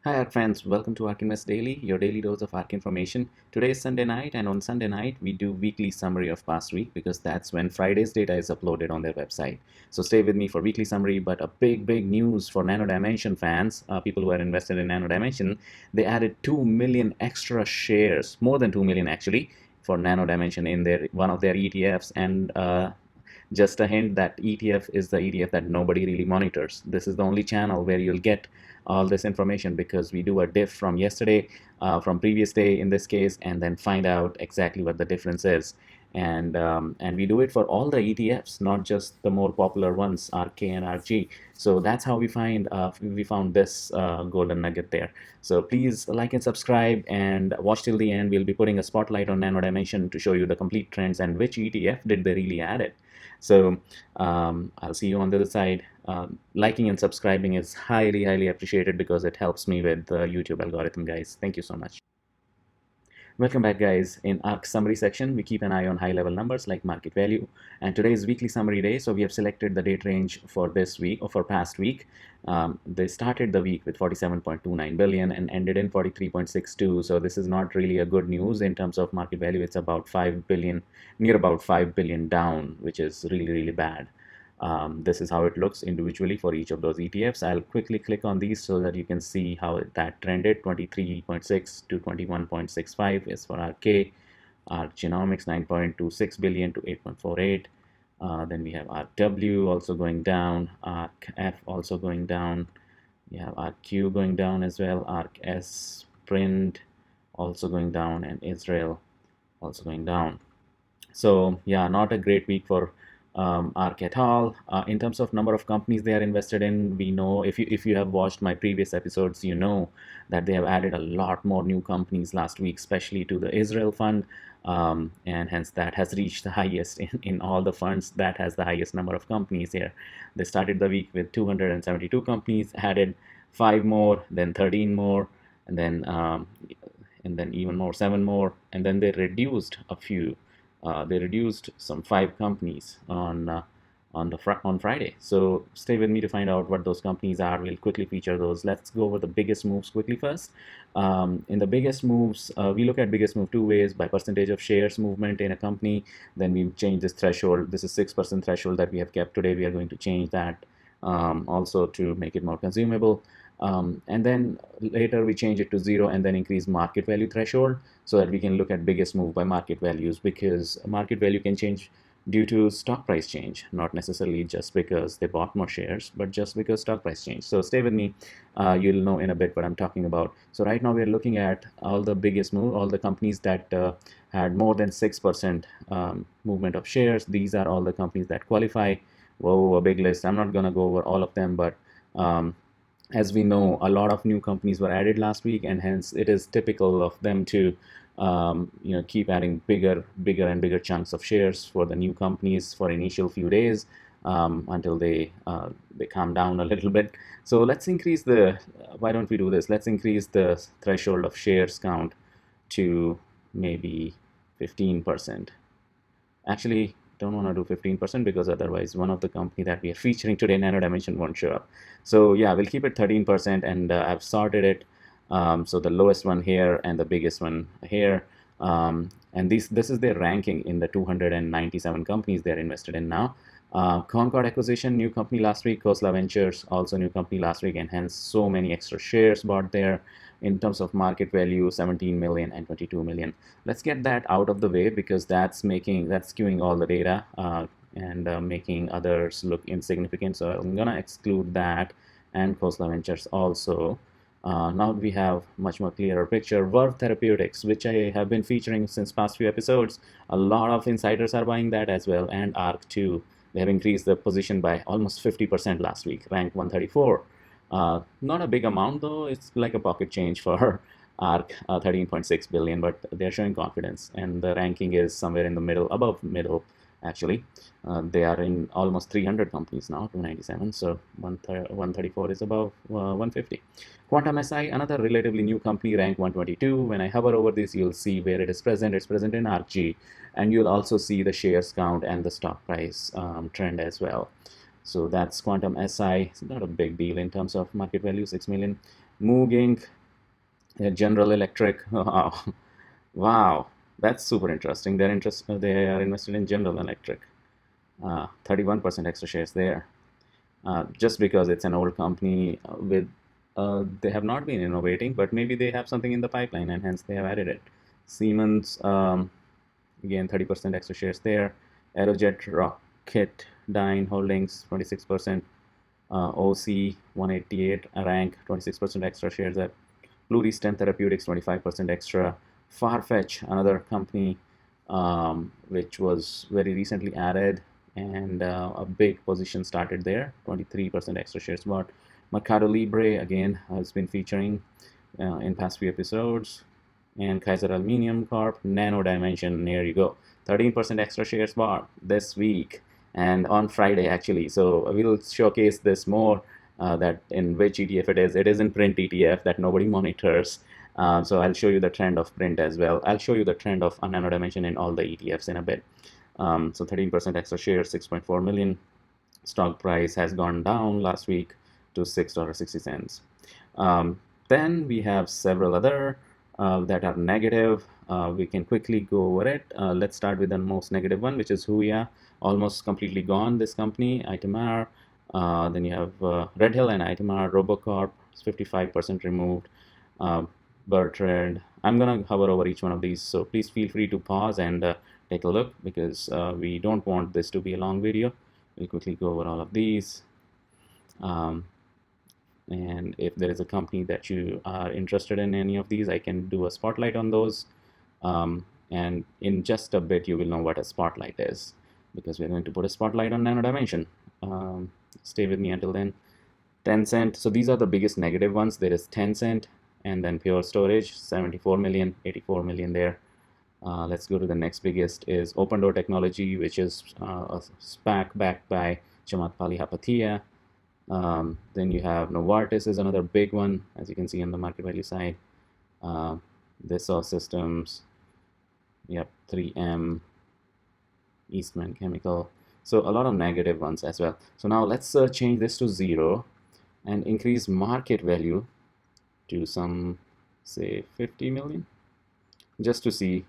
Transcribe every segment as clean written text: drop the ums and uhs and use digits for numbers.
Hi ARK fans, welcome to ARK Invest Daily, your daily dose of ARK information. Today is Sunday night, and on Sunday night we do weekly summary of past week because that's when Friday's data is uploaded on their website. So stay with me for weekly summary. But a big news for Nano Dimension fans, people who are invested in Nano Dimension, they added 2 million extra shares, more than 2 million actually, for Nano Dimension in their one of their ETFs. And just a hint that ETF is the ETF that nobody really monitors. This is the only channel where you'll get all this information because we do a diff from yesterday, from previous day in this case, and then find out exactly what the difference is. And we do it for all the ETFs, not just the more popular ones, ARK and ARKG. So that's how we found this golden nugget there. So please like and subscribe and watch till the end. We'll be putting a spotlight on Nano Dimension to show you the complete trends and which ETF did they really add it. So I'll see you on the other side. Liking and subscribing is highly appreciated because it helps me with the YouTube algorithm, guys. Thank you so much. Welcome back, guys. In ARK summary section, we keep an eye on high-level numbers like market value. And today is weekly summary day, so we have selected the date range for this week or for past week. They started the week with 47.29 billion and ended in 43.62. So this is not really a good news in terms of market value. It's about 5 billion, near about 5 billion down, which is really bad. This is how it looks individually for each of those ETFs. I'll quickly click on these so that you can see how that trended. 23.6 to 21.65 is for ARK. ARK Genomics 9.26 billion to 8.48. Then we have ARKW also going down, ARKF also going down. We have ARKQ going down as well, ARKS Print also going down, and IZRL also going down. So yeah, not a great week for ARK at all. In terms of number of companies they are invested in, we know if you have watched my previous episodes, you know that they have added a lot more new companies last week, especially to the IZRL fund, and hence that has reached the highest in all the funds. That has the highest number of companies here. They started the week with 272 companies, added 5 more, then 13 more, and then even more, 7 more, and then they reduced a few. They reduced some 5 companies on Friday. So stay with me to find out what those companies are. We'll quickly feature those. Let's go over the biggest moves quickly first. In the biggest moves, we look at biggest move 2 ways: by percentage of shares movement in a company. Then we change this threshold. This is 6% threshold that we have kept today. We are going to change that also to make it more consumable. And then later we change it to 0 and then increase market value threshold so that we can look at biggest move by market values, because market value can change due to stock price change, not necessarily just because they bought more shares, but just because stock price change. So stay with me. You'll know in a bit what I'm talking about. So right now we're looking at all the biggest move, all the companies that had more than 6% movement of shares. These are all the companies that qualify. Whoa, a big list. I'm not going to go over all of them, but as we know, a lot of new companies were added last week, and hence it is typical of them to keep adding bigger and bigger chunks of shares for the new companies for initial few days until they calm down a little bit. So let's increase the why don't we do this? Let's increase the threshold of shares count to maybe 15%. Actually, don't want to do 15% because otherwise one of the company that we are featuring today, Nano Dimension, won't show up. So yeah, we'll keep it 13%, and I've sorted it. So the lowest one here and the biggest one here. And this is their ranking in the 297 companies they're invested in now. Concord Acquisition, new company last week. Khosla Ventures, also new company last week, and hence so many extra shares bought there. In terms of market value, 17 million and 22 million. Let's get that out of the way because that's skewing all the data and making others look insignificant. So I'm gonna exclude that and Khosla Ventures also. Now we have much more clearer picture. Verve Therapeutics, which I have been featuring since past few episodes. A lot of insiders are buying that as well, and ARK too. They have increased the position by almost 50% last week, ranked 134. Not a big amount though, it's like a pocket change for ARK, 13.6 billion, but they're showing confidence, and the ranking is somewhere in the middle, above middle actually. They are in almost 300 companies now, 297, so 134 is above 150. Quantum SI, another relatively new company, ranked 122. When I hover over this, you'll see where it is present. It's present in ARKG, and you'll also see the shares count and the stock price trend as well. So that's Quantum SI. It's not a big deal in terms of market value, 6 million. Moog Inc., General Electric. Wow, wow, that's super interesting. They are invested in General Electric. 31% extra shares there. Just because it's an old company they have not been innovating, but maybe they have something in the pipeline and hence they have added it. Siemens, again 30% extra shares there. Aerojet Rocketdyne Holdings 26%. OC 188 rank 26% extra shares at Pluristen Therapeutics 25% extra. Farfetch, another company which was very recently added, and a big position started there, 23% extra shares bought. Mercado Libre again has been featuring in past few episodes, and Kaiser Aluminium Corp, Nano Dimension, there you go, 13% extra shares bought this week and on Friday actually. So we'll showcase this more, that in which ETF it is. It is in print ETF that nobody monitors. So I'll show you the trend of print as well. I'll show you the trend of Nano Dimension in all the ETFs in a bit. So 13% extra shares, 6.4 million. Stock price has gone down last week to $6.60. Then we have several other that are negative. We can quickly go over it. Let's start with the most negative one, which is Huya, almost completely gone, this company. Itemar, then you have Red Hill and Itemar. Robocorp, 55% removed. Bertrand, I'm gonna hover over each one of these, so please feel free to pause and take a look, because we don't want this to be a long video. We'll quickly go over all of these. And if there is a company that you are interested in any of these, I can do a spotlight on those. And in just a bit, you will know what a spotlight is, because we're going to put a spotlight on Nano Dimension. Stay with me until then. Tencent, so these are the biggest negative ones. There is Tencent, and then Pure Storage, 74 million, 84 million there. Let's go to the next biggest is Open Door Technology, which is a SPAC backed by Chamath Palihapitiya. Then you have Novartis is another big one, as you can see on the market value side. Dassault Systems, yep, 3M, Eastman Chemical. So a lot of negative ones as well. So now let's change this to 0 and increase market value to some, say, 50 million, just to see,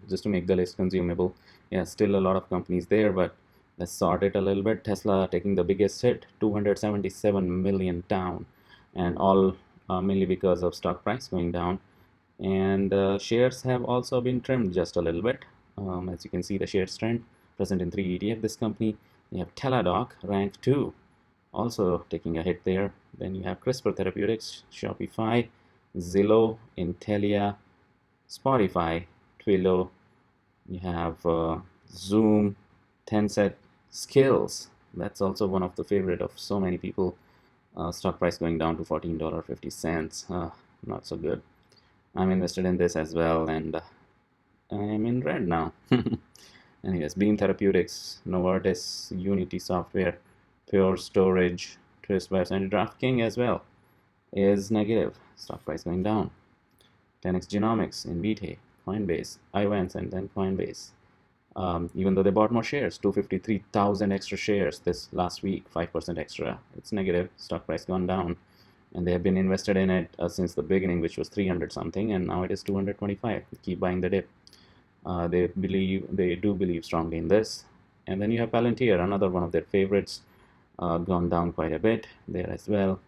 just to make the list consumable. Yeah, still a lot of companies there, but let's sort it a little bit. Tesla taking the biggest hit, 277 million down, and all mainly because of stock price going down. And shares have also been trimmed just a little bit. As you can see, the shares trend present in 3 ETF. This company, you have Teladoc, rank 2, also taking a hit there. Then you have CRISPR Therapeutics, Shopify, Zillow, Intelia, Spotify, Twilio. You have Zoom, Tencent, Skills. That's also one of the favorite of so many people. Stock price going down to $14.50. Not so good. I'm invested in this as well, and I'm in red now. Anyways, Beam Therapeutics, Novartis, Unity Software, Pure Storage, Twist Bios, and DraftKings as well is negative. Stock price going down. 10x Genomics, Invitae, Coinbase, Ivance, and then Coinbase. Even though they bought more shares, 253,000 extra shares this last week, 5% extra. It's negative. Stock price gone down, and they have been invested in it since the beginning, which was 300 something, and now it is 225. Keep buying the dip. They do believe strongly in this. And then you have Palantir, another one of their favorites, gone down quite a bit there as well.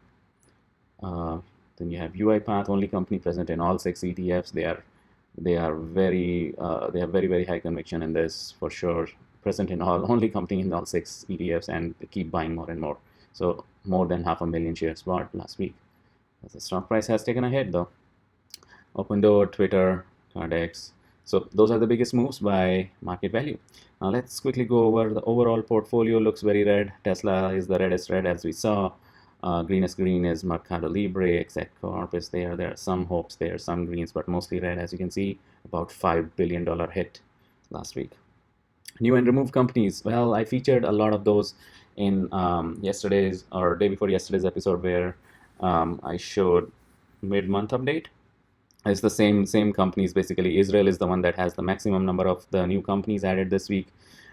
Then you have UiPath, only company present in all 6 ETFs. They have very high conviction in this for sure. Present in only company in all 6 ETFs, and they keep buying more and more. So more than 500,000 shares bought last week. The stock price has taken a hit though. OpenDoor, Twitter, CardX. So those are the biggest moves by market value. Now let's quickly go over the overall portfolio. Looks very red. Tesla is the reddest red, as we saw. Greenest green is Mercado Libre, Exec Corp is there. There are some hopes there, some greens, but mostly red, as you can see. About $5 billion hit last week. New and removed companies. Well, I featured a lot of those in yesterday's or day before yesterday's episode, where I showed mid-month update. It's the same companies basically. Israel is the one that has the maximum number of the new companies added this week,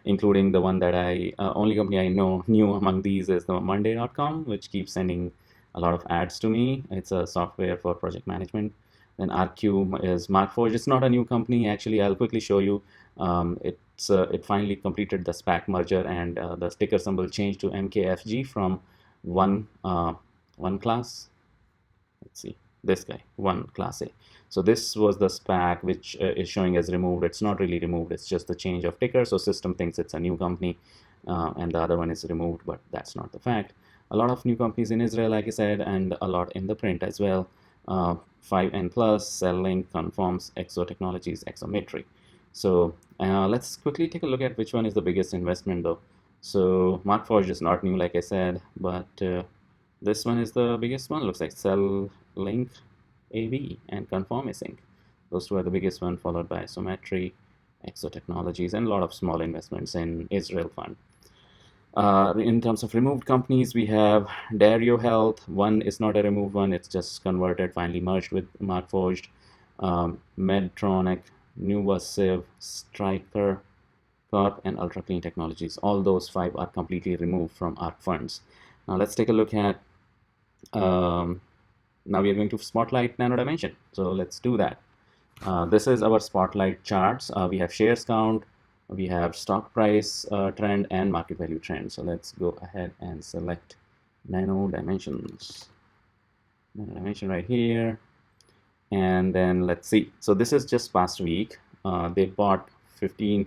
including the one that only company I know new among these is the Monday.com, which keeps sending a lot of ads to me. It's a software for project management. Then ARKQ is Markforged. It's not a new company. Actually, I'll quickly show you. It finally completed the SPAC merger, and the ticker symbol changed to MKFG from one class. Let's see, this guy, one class A. So this was the SPAC, which is showing as removed. It's not really removed. It's just the change of ticker. So system thinks it's a new company, and the other one is removed, but that's not the fact. A lot of new companies in Israel, like I said, and a lot in the print as well. 5N Plus, CellLink, Conforms, Exo Technologies, Exometry. So let's quickly take a look at which one is the biggest investment though. So Markforged is not new, like I said, but this one is the biggest one. Looks like CellLink, AV, and Conformis Inc. Those two are the biggest one, followed by Isometry, Exo Technologies, and a lot of small investments in Israel Fund. In terms of removed companies, we have Dario Health. One is not a removed one. It's just converted, finally merged with Markforged. Medtronic, Nuvaciv, Stryker Corp, and Ultra Clean Technologies. All those 5 are completely removed from ARK funds. Now let's take a look at, now we are going to spotlight Nano Dimension. So let's do that. This is our spotlight charts. We have shares count, we have stock price trend, and market value trend. So let's go ahead and select Nano Dimensions. Nano Dimension right here. And then let's see. So this is just past week. They bought 15%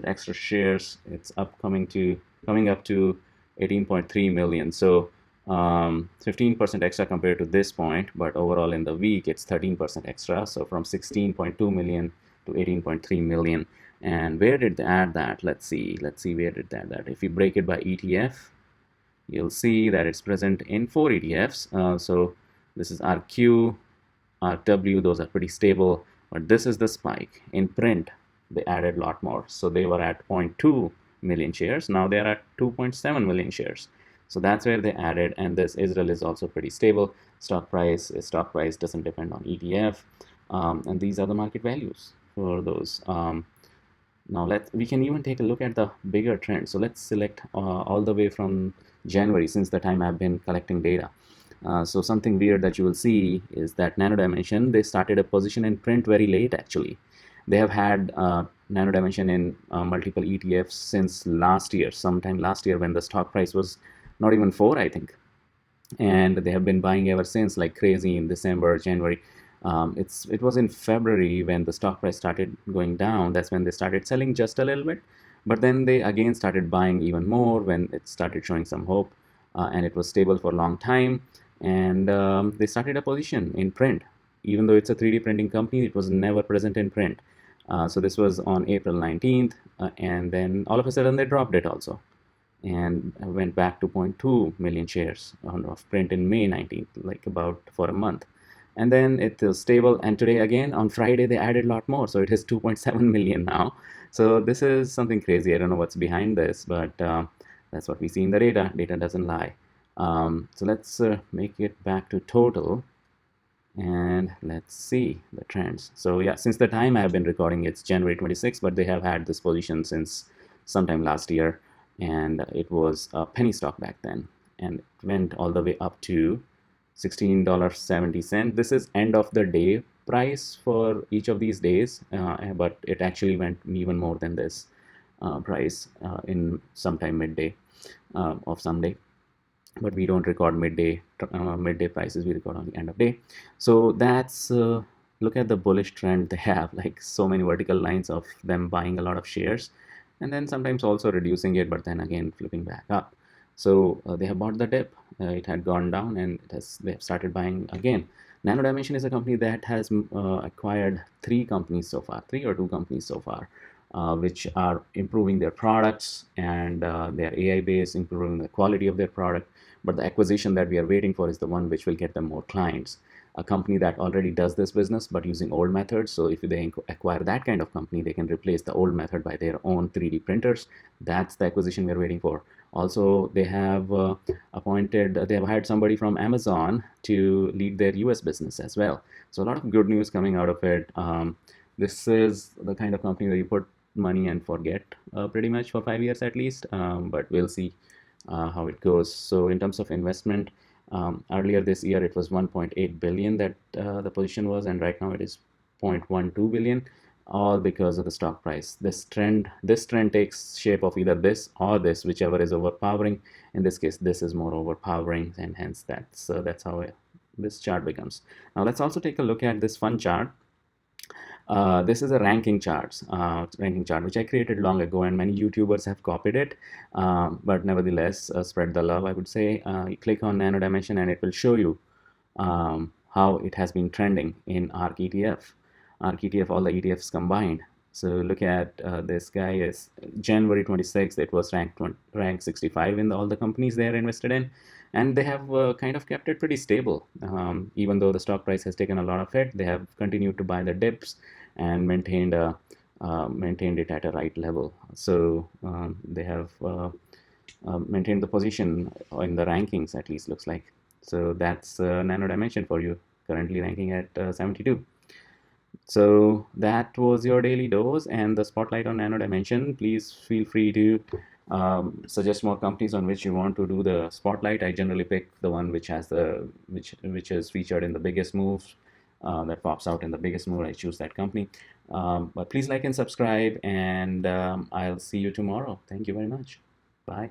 extra shares. It's coming up to 18.3 million. So 15% extra compared to this point, but overall in the week it's 13% extra. So from 16.2 million to 18.3 million. And where did they add that? Let's see where did they add that. If you break it by ETF, you'll see that it's present in 4 ETFs. So this is ARKQ, ARKW, those are pretty stable, but this is the spike. In print, they added a lot more. So they were at 0.2 million shares. Now they're at 2.7 million shares. So that's where they added, and this Israel is also pretty stable. Stock price doesn't depend on ETF, and these are the market values for those. Now we can even take a look at the bigger trend. So let's select all the way from January, since the time I've been collecting data. So something weird that you will see is that Nano Dimension, they started a position in print very late actually. They have had Nano Dimension in multiple ETFs since last year, sometime last year when the stock price was not even 4, I think. And they have been buying ever since like crazy in December, January. It was in February when the stock price started going down. That's when they started selling just a little bit. But then they again started buying even more when it started showing some hope. And it was stable for a long time. And they started a position in print. Even though it's a 3D printing company, it was never present in print. So this was on April 19th. And then all of a sudden they dropped it also, and went back to 0.2 million shares of print in May 19th, like about for a month. And then it was stable, and today again on Friday they added a lot more, so it is 2.7 million now. So this is something crazy. I don't know what's behind this, but that's what we see in the data. Data doesn't lie. So let's make it back to total, and let's see the trends. So yeah, since the time I have been recording, it's January 26th, but they have had this position since sometime last year, and it was a penny stock back then, and it went all the way up to $16.70. This is end of the day price for each of these days, but it actually went even more than this price in sometime midday of Sunday. But we don't record midday prices, we record on the end of day. So that's look at the bullish trend they have, like so many vertical lines of them buying a lot of shares, and then sometimes also reducing it, but then again flipping back up. So they have bought the dip. It had gone down, and they have started buying again. Nano Dimension is a company that has acquired 3 companies so far, 3 or 2 companies so far, which are improving their products, and they are AI based, improving the quality of their product. But the acquisition that we are waiting for is the one which will get them more clients. A company that already does this business but using old methods. So if they acquire that kind of company, they can replace the old method by their own 3D printers. That's the acquisition we're waiting for. Also, they have they have hired somebody from Amazon to lead their US business as well. So a lot of good news coming out of it. This is the kind of company where you put money and forget pretty much for 5 years at least, but we'll see how it goes. So in terms of investment, Earlier this year it was 1.8 billion that the position was, and right now it is 0.12 billion, all because of the stock price. This trend takes shape of either this or this, whichever is overpowering. In this case, this is more overpowering, and hence that's how this chart becomes. Now let's also take a look at this fun chart. This is a ranking chart, which I created long ago, and many YouTubers have copied it. But nevertheless, spread the love, I would say. You click on Nano Dimension, and it will show you how it has been trending in ARK ETF. ARK ETF, all the ETFs combined. So look at this guy is January 26th. It was ranked 65 in all the companies they are invested in, and they have kind of kept it pretty stable. Even though the stock price has taken a lot of hit, they have continued to buy the dips and maintained it at a right level. So they have maintained the position in the rankings, at least looks like. So that's Nano Dimension for you, currently ranking at 72. So that was your daily dose and the spotlight on Nano Dimension. Please feel free to suggest more companies on which you want to do the spotlight. I generally pick the one which has which is featured in the biggest moves, that pops out in the biggest move. I choose that company. But please like and subscribe, and I'll see you tomorrow. Thank you very much. Bye.